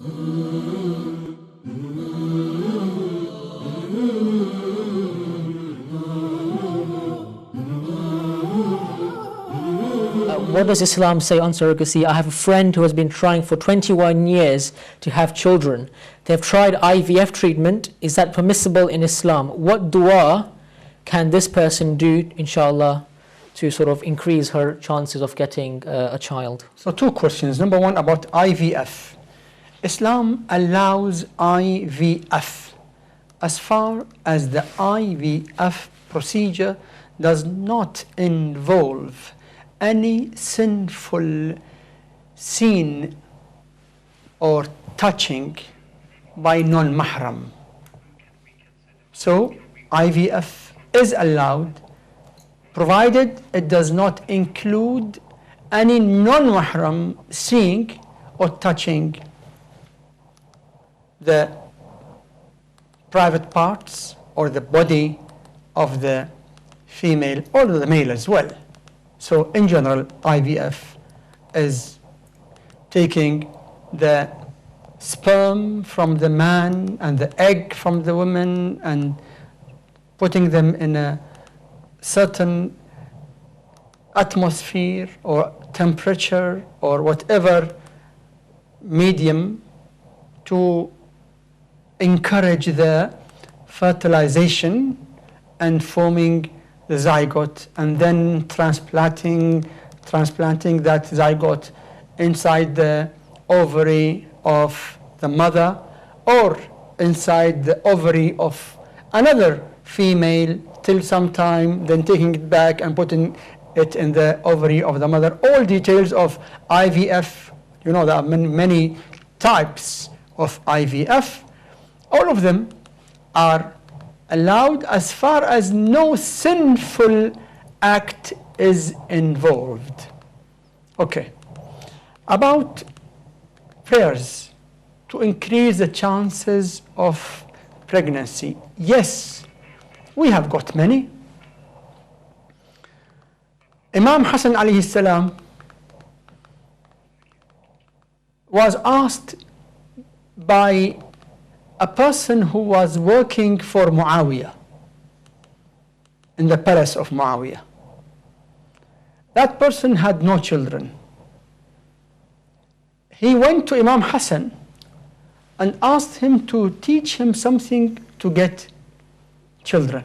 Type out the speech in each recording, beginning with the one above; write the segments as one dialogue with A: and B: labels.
A: What does Islam say on surrogacy? I have a friend who has been trying for 21 years to have children. They have tried IVF treatment. Is that permissible in Islam? What dua can this person do, inshallah, to sort of increase her chances of getting a child?
B: So two questions. Number one, about IVF. Islam allows IVF as far as the IVF procedure does not involve any sinful scene or touching by non-mahram. So IVF is allowed, provided it does not include any non-mahram seeing or touching the private parts or the body of the female or the male as well. So in general, IVF is taking the sperm from the man and the egg from the woman and putting them in a certain atmosphere or temperature or whatever medium to encourage the fertilization and forming the zygote, and then transplanting that zygote inside the ovary of the mother or inside the ovary of another female till some time, then taking it back and putting it in the ovary of the mother. All details of IVF, you know, there are many types of IVF. All of them are allowed as far as no sinful act is involved. Okay. About prayers to increase the chances of pregnancy. Yes, we have got many. Imam Hassan alayhi salam was asked by a person who was working for Muawiyah in the palace of Muawiyah. That person had no children. He went to Imam Hassan and asked him to teach him something to get children.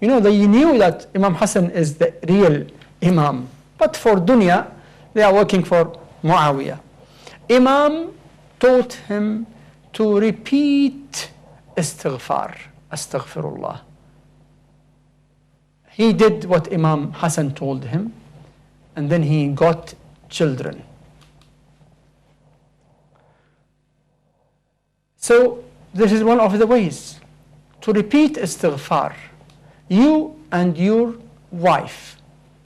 B: You know, they knew that Imam Hassan is the real Imam, but for dunya, they are working for Muawiyah. Imam taught him to repeat istighfar, astaghfirullah. He did what Imam Hassan told him, and then he got children. So this is one of the ways to repeat istighfar. You and your wife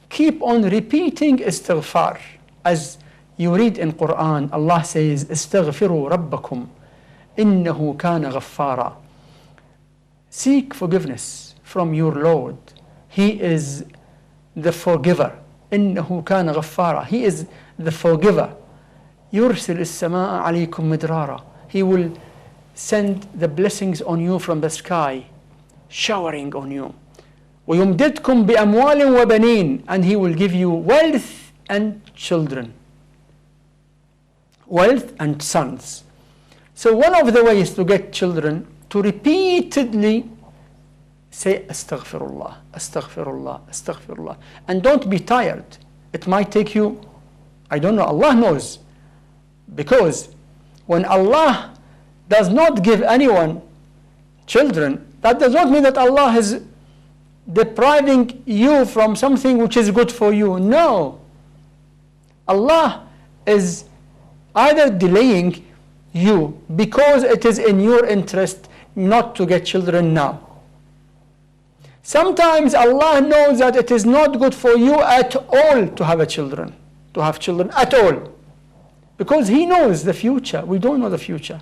B: keep on repeating istighfar. As you read in Quran, Allah says, istaghfiru rabbakum innahu kana ghaffara. Seek forgiveness from your Lord. He is the forgiver. Innahu kana ghaffara. He is the forgiver. Yursil as-samaa alaykum midrara. He will send the blessings on you from the sky, showering on you. وَيُمْدِدْكُمْ بِأَمْوَالٍ وَبَنِينَ. And He will give you wealth and children. Wealth and sons. So one of the ways to get children, to repeatedly say astaghfirullah, astaghfirullah, astaghfirullah. And don't be tired. It might take you, I don't know, Allah knows. Because when Allah does not give anyone children, that does not mean that Allah is depriving you from something which is good for you. No. Allah is either delaying you because it is in your interest not to get children now. Sometimes Allah knows that it is not good for you at all to have children at all. Because He knows the future. We don't know the future.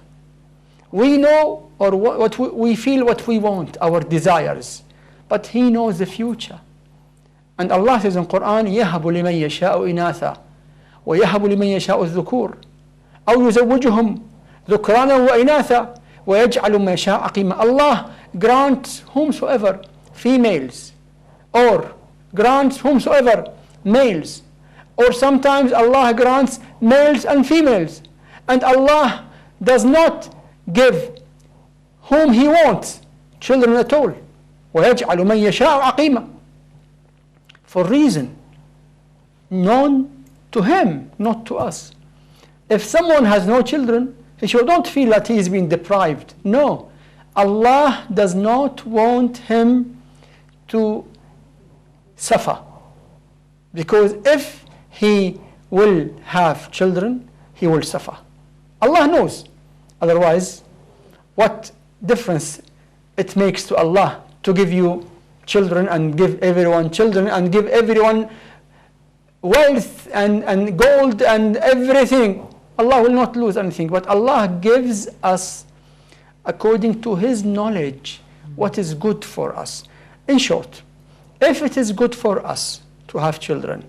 B: We know or what we feel, what we want, our desires. But He knows the future. And Allah says in Quran, يَهَبُ لِمَنْ يَشَاءُ إِنَاثًا وَيَهَبُ لِمَنْ يَشَاءُ الذُّكُورَ أَوْ يُزَوِّجُهُمْ ذكرانا وإناثا ويجعل ما يشاء عقيما. Allah grants whomsoever females, or grants whomsoever males, or sometimes Allah grants males and females, and Allah does not give whom He wants children at all. ويجعل من يشاء عقيما, for reason known to Him, not to us. If someone has no children, he should not feel that he is being deprived. No, Allah does not want him to suffer, because if he will have children, he will suffer. Allah knows. Otherwise, what difference it makes to Allah to give you children and give everyone children and give everyone wealth and gold and everything? Allah will not lose anything, but Allah gives us according to His knowledge what is good for us. In short, if it is good for us to have children,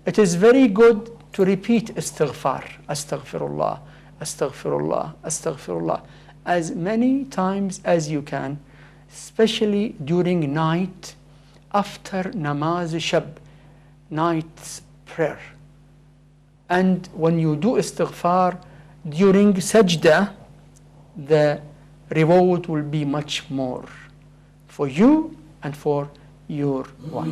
B: it is very good to repeat istighfar, astaghfirullah, astaghfirullah, astaghfirullah, as many times as you can, especially during night after namaz shab, night's prayer. And when you do istighfar during sajda, the reward will be much more for you and for your wife.